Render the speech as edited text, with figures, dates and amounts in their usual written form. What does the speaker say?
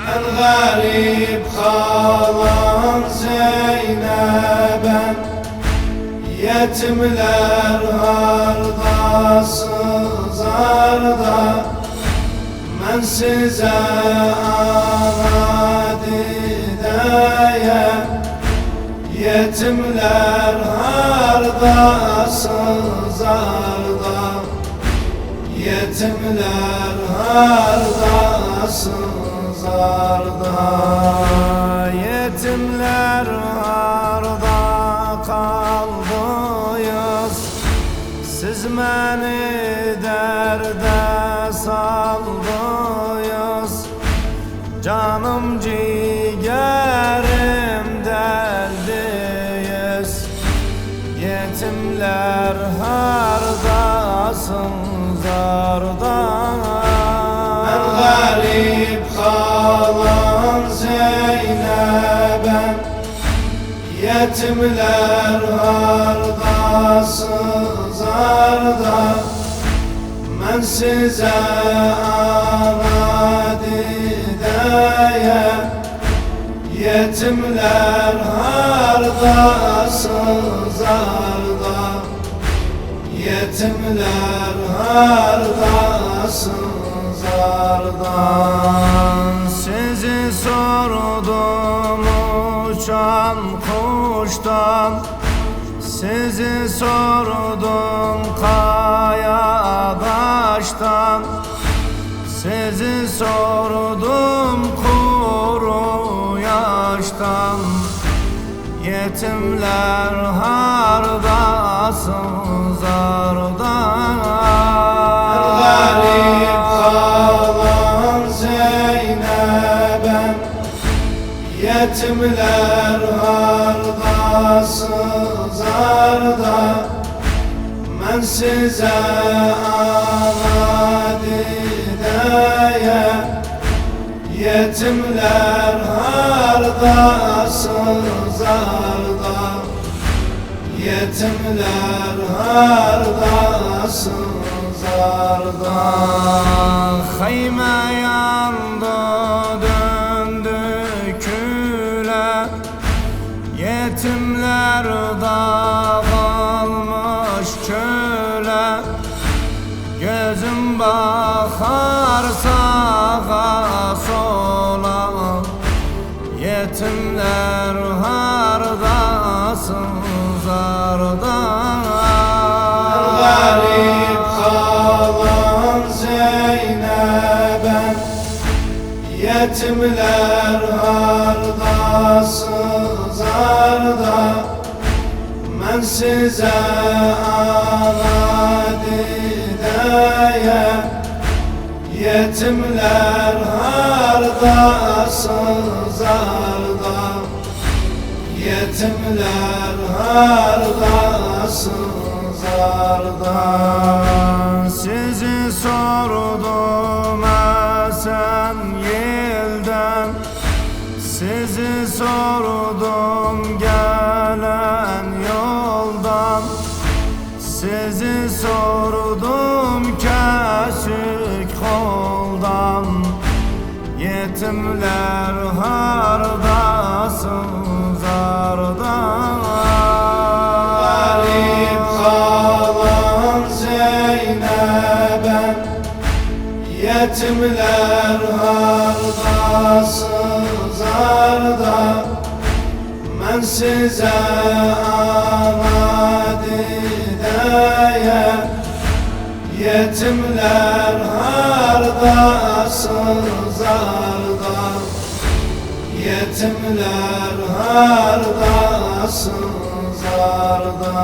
Ben garip kalan Zeynep'em, yetimler harda sızarda. Ben size ana dideyem, yetimler harda sızarda. Yetimler harda sızarda. Yetimler harda kaldıyız, siz beni derde saldıyız. Canım ciğerim deldiyiz, yetimler hardasın zarda. Ben garip kalan Zeynep'em, yetimler harda sızarda. Ben size ana dideyem, yetimler harda sızarda. Yetimler harda sızarda. Sizi sordum uçan kuştan, sizi sordum kaya taştan, sizi sordum kuru yaştan. Yetimler hardasın zarda. Garip kalan Zeynep'em, yetimler harda sızarda. Ben size ana dideyem, yetimler harda sızarda. Yetimler harda sızarda. Hayme yandı döndü küle, yetimler dağılmış köle. Gözüm bakar sağa sola, yetimler hardasın zarda. Garip kalan Zeynep'em, yetimler harda sızarda. Ben size ana dideyem, yetimler harda sızarda. Yetimler harda sızarda. Sizi sordum esen yelden, sizi sordum gelen yoldan. Sizi sordum kesik koldan, yetimler hardasın zarda. Garip kalan Zeynep'em, yetimler harda sızarda. Ben size ana dideyem, yetimler harda sızarda. Yetimler harda sızarda.